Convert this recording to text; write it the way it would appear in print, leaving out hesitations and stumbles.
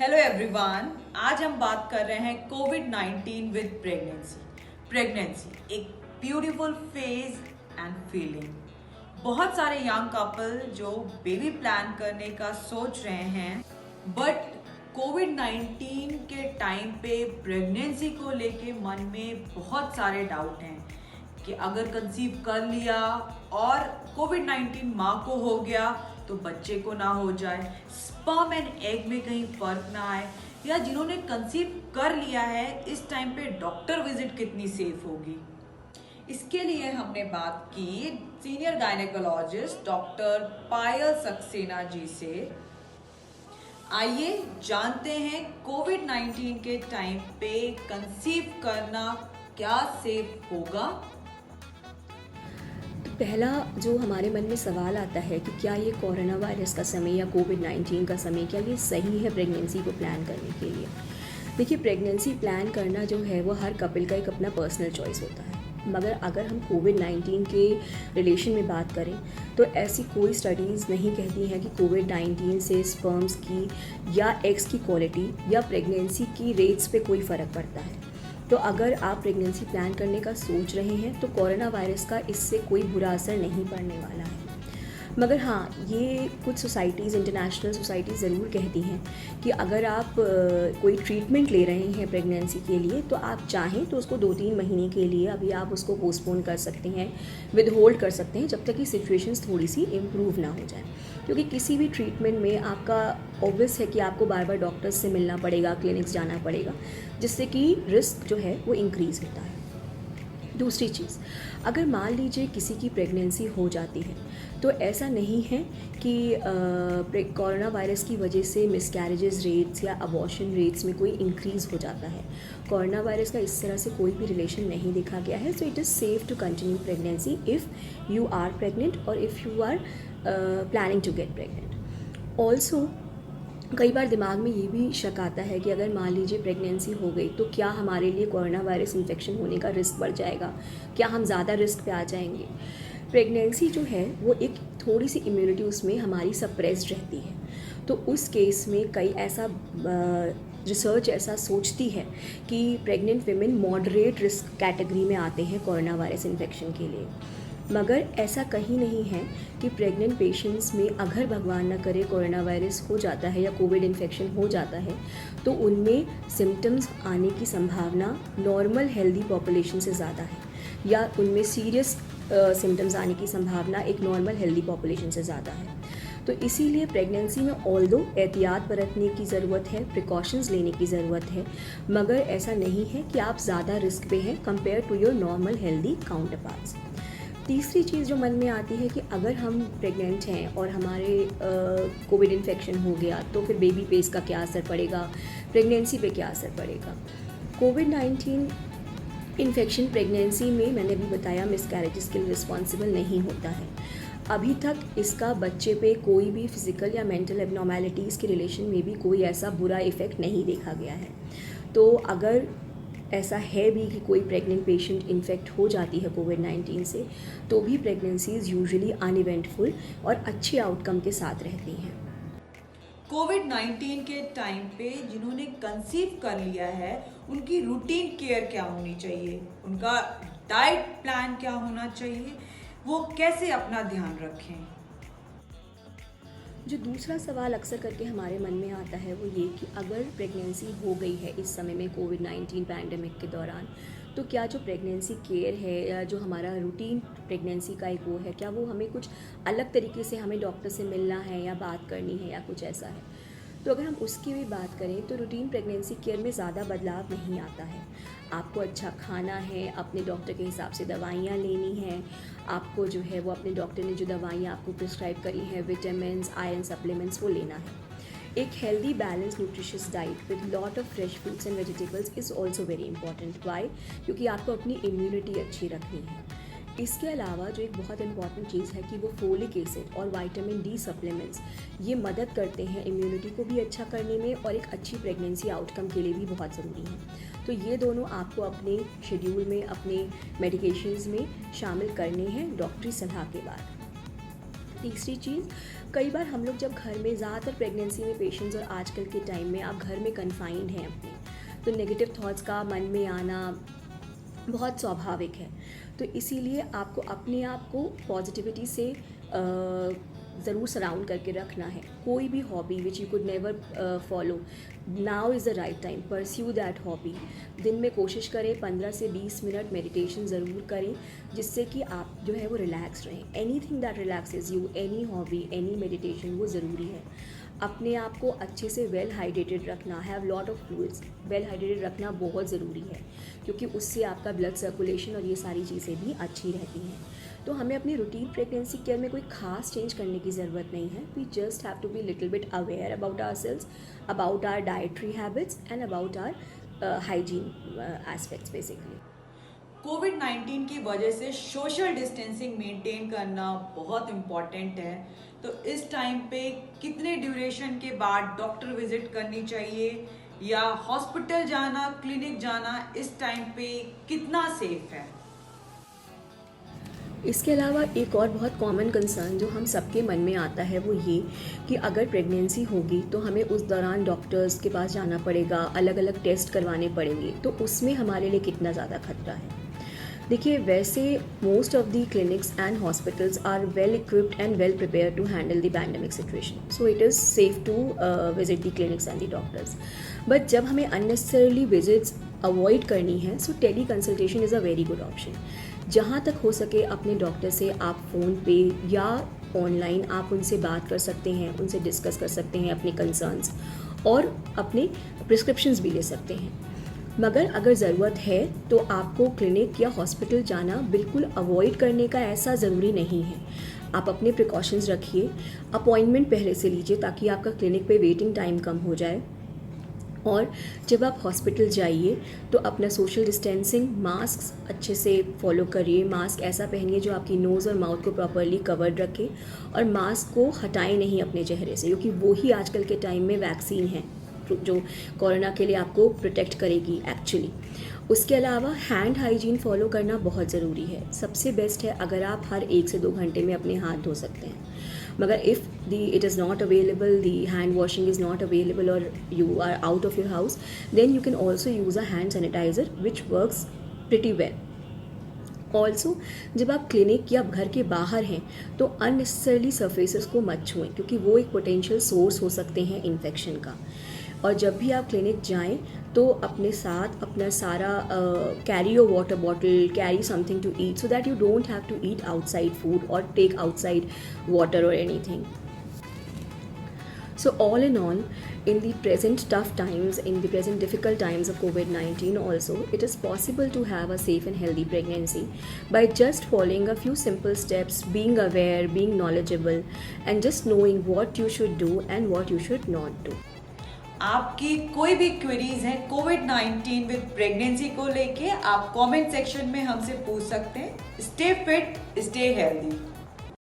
Hello everyone, आज हम बात कर रहे हैं कोविड-19 विद प्रेगनेंसी एक ब्यूटीफुल फेज एंड फीलिंग। बहुत सारे यंग कपल जो बेबी प्लान करने का सोच रहे हैं, बट कोविड-19 के टाइम पे प्रेगनेंसी को लेके मन में बहुत सारे डाउट हैं कि अगर कंसीव कर लिया और कोविड-19 माँ को हो गया तो बच्चे को ना हो जाए, स्पर्म एंड एग में कहीं फर्क ना आए, या जिन्होंने कंसीव कर लिया है इस टाइम पे डॉक्टर विजिट कितनी सेफ होगी। इसके लिए हमने बात की सीनियर गायनेकोलॉजिस्ट डॉक्टर पायल सक्सेना जी से। आइए जानते हैं कोविड-19 के टाइम पे कंसीव करना क्या सेफ होगा। पहला जो हमारे मन में सवाल आता है कि क्या ये कोरोना वायरस का समय या कोविड-19 का समय क्या ये सही है प्रेगनेंसी को प्लान करने के लिए। देखिए, प्रेगनेंसी प्लान करना जो है वो हर कपल का एक अपना पर्सनल चॉइस होता है, मगर अगर हम कोविड-19 के रिलेशन में बात करें तो ऐसी कोई स्टडीज़ नहीं कहती हैं कि कोविड-19 से स्पर्म्स की या एग्स की क्वालिटी या प्रेगनेंसी की रेट्स पे कोई फ़र्क पड़ता है। तो अगर आप प्रेगनेंसी प्लान करने का सोच रहे हैं तो कोरोना वायरस का इससे कोई बुरा असर नहीं पड़ने वाला है। मगर हाँ, ये कुछ सोसाइटीज़, इंटरनेशनल सोसाइटीज़ ज़रूर कहती हैं कि अगर आप कोई ट्रीटमेंट ले रहे हैं प्रेगनेंसी के लिए तो आप चाहें तो उसको 2-3 महीने के लिए अभी आप उसको पोस्टपोन कर सकते हैं, विद होल्ड कर सकते हैं, जब तक कि सिचुएशंस थोड़ी सी इम्प्रूव ना हो जाए। क्योंकि किसी भी ट्रीटमेंट में आपका ऑब्वियस है कि आपको बार बार डॉक्टर्स से मिलना पड़ेगा, क्लिनिक्स जाना पड़ेगा, जिससे कि रिस्क जो है वो इंक्रीज़ होता है। दूसरी चीज़, अगर मान लीजिए किसी की प्रेगनेंसी हो जाती है तो ऐसा नहीं है कि कोरोना वायरस की वजह से मिसकैरेजेस रेट्स या अबॉर्शन रेट्स में कोई इंक्रीज़ हो जाता है। कोरोना वायरस का इस तरह से कोई भी रिलेशन नहीं देखा गया है। So it is safe to continue pregnancy if you are pregnant और if you are planning to get pregnant. Also कई बार दिमाग में ये भी शक आता है कि अगर मान लीजिए प्रेगनेंसी हो गई तो क्या हमारे लिए कोरोना वायरस इन्फेक्शन होने का रिस्क बढ़ जाएगा, क्या हम ज़्यादा रिस्क पे आ जाएंगे। प्रेगनेंसी जो है वो एक थोड़ी सी इम्यूनिटी उसमें हमारी सप्रेस्ड रहती है, तो उस केस में कई ऐसा रिसर्च ऐसा सोचती है कि pregnant women moderate risk category में आते हैं कोरोना वायरस इन्फेक्शन के लिए। मगर ऐसा कहीं नहीं है कि प्रेग्नेंट पेशेंट्स में अगर भगवान न करे कोरोना वायरस हो जाता है या कोविड इन्फेक्शन हो जाता है तो उनमें सिम्टम्स आने की संभावना नॉर्मल हेल्दी पॉपुलेशन से ज़्यादा है, या उनमें सीरियस सिम्टम्स आने की संभावना एक नॉर्मल हेल्दी पॉपुलेशन से ज़्यादा है। तो इसीलिए प्रेगनेंसी में ऑल्दो एहतियात बरतने की ज़रूरत है, प्रिकॉशंस लेने की ज़रूरत है, मगर ऐसा नहीं है कि आप ज़्यादा रिस्क पे हैं compare to your normal healthy counterparts. तीसरी चीज़ जो मन में आती है कि अगर हम प्रेग्नेंट हैं और हमारे कोविड इन्फेक्शन हो गया तो फिर बेबी पे इसका क्या असर पड़ेगा, प्रेगनेंसी पे क्या असर पड़ेगा। कोविड-19 इन्फेक्शन प्रेगनेंसी में मैंने भी बताया मिसकैरेजेस के लिए रिस्पॉन्सिबल नहीं होता है। अभी तक इसका बच्चे पे कोई भी फिज़िकल या मेंटल एबनॉर्मेलिटीज़ के रिलेशन में भी कोई ऐसा बुरा इफ़ेक्ट नहीं देखा गया है। तो अगर ऐसा है भी कि कोई प्रेग्नेंट पेशेंट इन्फेक्ट हो जाती है कोविड-19 से तो भी प्रेगनेंसीज यूजुअली अनइवेंटफुल और अच्छे आउटकम के साथ रहती हैं। कोविड-19 के टाइम पे जिन्होंने कंसीव कर लिया है उनकी रूटीन केयर क्या होनी चाहिए, उनका डाइट प्लान क्या होना चाहिए, वो कैसे अपना ध्यान रखें। जो दूसरा सवाल अक्सर करके हमारे मन में आता है वो ये कि अगर प्रेगनेंसी हो गई है इस समय में कोविड-19 पैंडेमिक के दौरान, तो क्या जो प्रेगनेंसी केयर है या जो हमारा रूटीन प्रेगनेंसी का एक वो है, क्या वो हमें कुछ अलग तरीके से हमें डॉक्टर से मिलना है या बात करनी है या कुछ ऐसा है। तो अगर हम उसकी भी बात करें तो रूटीन प्रेगनेंसी केयर में ज़्यादा बदलाव नहीं आता है। आपको अच्छा खाना है, अपने डॉक्टर के हिसाब से दवाइयाँ लेनी हैं, आपको जो है वो अपने डॉक्टर ने जो दवाइयाँ आपको प्रिस्क्राइब करी हैं, विटामिन्स, आयरन सप्लीमेंट्स, वो लेना है। एक healthy balance nutritious diet with lot of fresh fruits and vegetables is also very important. Why? क्योंकि आपको अपनी इम्यूनिटी अच्छी रखनी है। इसके अलावा जो एक बहुत इंपॉर्टेंट चीज़ है कि वो फोलिक एसिड और विटामिन डी सप्लीमेंट्स ये मदद करते हैं इम्यूनिटी को भी अच्छा करने में और एक अच्छी प्रेगनेंसी आउटकम के लिए भी बहुत ज़रूरी है। तो ये दोनों आपको अपने शेड्यूल में, अपने मेडिकेशंस में शामिल करने हैं डॉक्टरी सलाह के बाद। तीसरी चीज़, कई बार हम लोग जब घर में, ज़्यादातर प्रेगनेंसी में पेशेंट्स और आजकल के टाइम में आप घर में कन्फाइंड हैं अपने, तो नेगेटिव थॉट्स का मन में आना बहुत स्वाभाविक है। तो इसीलिए आपको अपने आप को पॉजिटिविटी से ज़रूर सराउंड करके रखना है। कोई भी hobby which you could never follow, now is the right time, pursue that hobby. दिन में कोशिश करें 15 से 20 मिनट मेडिटेशन ज़रूर करें, जिससे कि आप जो है वो रिलैक्स रहें। Anything that relaxes you, any hobby, any meditation, वो ज़रूरी है। अपने आप को अच्छे से वेल हाइड्रेटेड रखना, have lot of fluids, well hydrated रखना बहुत ज़रूरी है, क्योंकि उससे आपका ब्लड सर्कुलेशन और ये सारी चीज़ें भी अच्छी रहती हैं। तो हमें अपनी रूटीन प्रेगनेंसी केयर में कोई खास चेंज करने की ज़रूरत नहीं है। We just have to be little bit aware about ourselves, about our dietary habits and about our hygiene aspects basically. कोविड-19 की वजह से सोशल डिस्टेंसिंग मेंटेन करना बहुत इम्पॉर्टेंट है। तो इस टाइम पे कितने ड्यूरेशन के बाद डॉक्टर विजिट करनी चाहिए या हॉस्पिटल जाना, क्लिनिक जाना इस टाइम पे कितना सेफ है? इसके अलावा एक और बहुत कॉमन कंसर्न जो हम सबके मन में आता है वो ये कि अगर प्रेगनेंसी होगी तो हमें उस दौरान डॉक्टर्स के पास जाना पड़ेगा, अलग अलग टेस्ट करवाने पड़ेंगे, तो उसमें हमारे लिए कितना ज़्यादा खतरा है। देखिए, वैसे most of the clinics and hospitals are well equipped and well prepare to handle the pandemic situation, so it is safe to visit the clinics and the doctors. But जब हमें अननेसेसरली विजिट्स अवॉइड करनी है, so tele consultation is a very good option. जहाँ तक हो सके अपने doctor से आप फ़ोन पे या ऑनलाइन आप उनसे बात कर सकते हैं, उनसे डिस्कस कर सकते हैं अपने कंसर्न्स और अपने प्रिस्क्रिप्शंस भी ले सकते हैं। मगर अगर ज़रूरत है तो आपको क्लिनिक या हॉस्पिटल जाना बिल्कुल अवॉइड करने का ऐसा ज़रूरी नहीं है। आप अपने प्रिकॉशंस रखिए, अपॉइंटमेंट पहले से लीजिए ताकि आपका क्लिनिक पे वेटिंग टाइम कम हो जाए। और जब आप हॉस्पिटल जाइए तो अपना सोशल डिस्टेंसिंग, मास्क अच्छे से फॉलो करिए। मास्क ऐसा पहनिए जो आपकी नोज़ और माउथ को प्रॉपरली कवर्ड रखे, और मास्क को हटाएं नहीं अपने चेहरे से, क्योंकि वो ही आजकल के टाइम में वैक्सीन है जो कोरोना के लिए आपको प्रोटेक्ट करेगी एक्चुअली। उसके अलावा हैंड हाइजीन फॉलो करना बहुत ज़रूरी है। सबसे बेस्ट है अगर आप हर 1 से 2 घंटे में अपने हाथ धो सकते हैं। मगर if it is not available, the hand washing is not available, or you are out of your house, then you can also use a hand sanitizer which works pretty well. Also जब आप clinic या घर के बाहर हैं तो unnecessarily surfaces को मत छुएं, क्योंकि वो एक पोटेंशियल सोर्स हो सकते हैं इन्फेक्शन का। और जब भी आप क्लिनिक जाएं तो अपने साथ अपना सारा carry your water bottle, carry something to eat, so that you don't have to eat outside food और टेक आउटसाइड वाटर और anything. So all in all, in the present tough times, in the present difficult times of COVID-19 also, it is possible to have a safe and healthy pregnancy by just following a few simple steps, being aware, being knowledgeable, and just knowing what you should do and what you should not do. आपकी कोई भी queries है कोविड-19 with pregnancy को लेके, आप comment section में हमसे पूछ सकते हैं. Stay fit, stay healthy.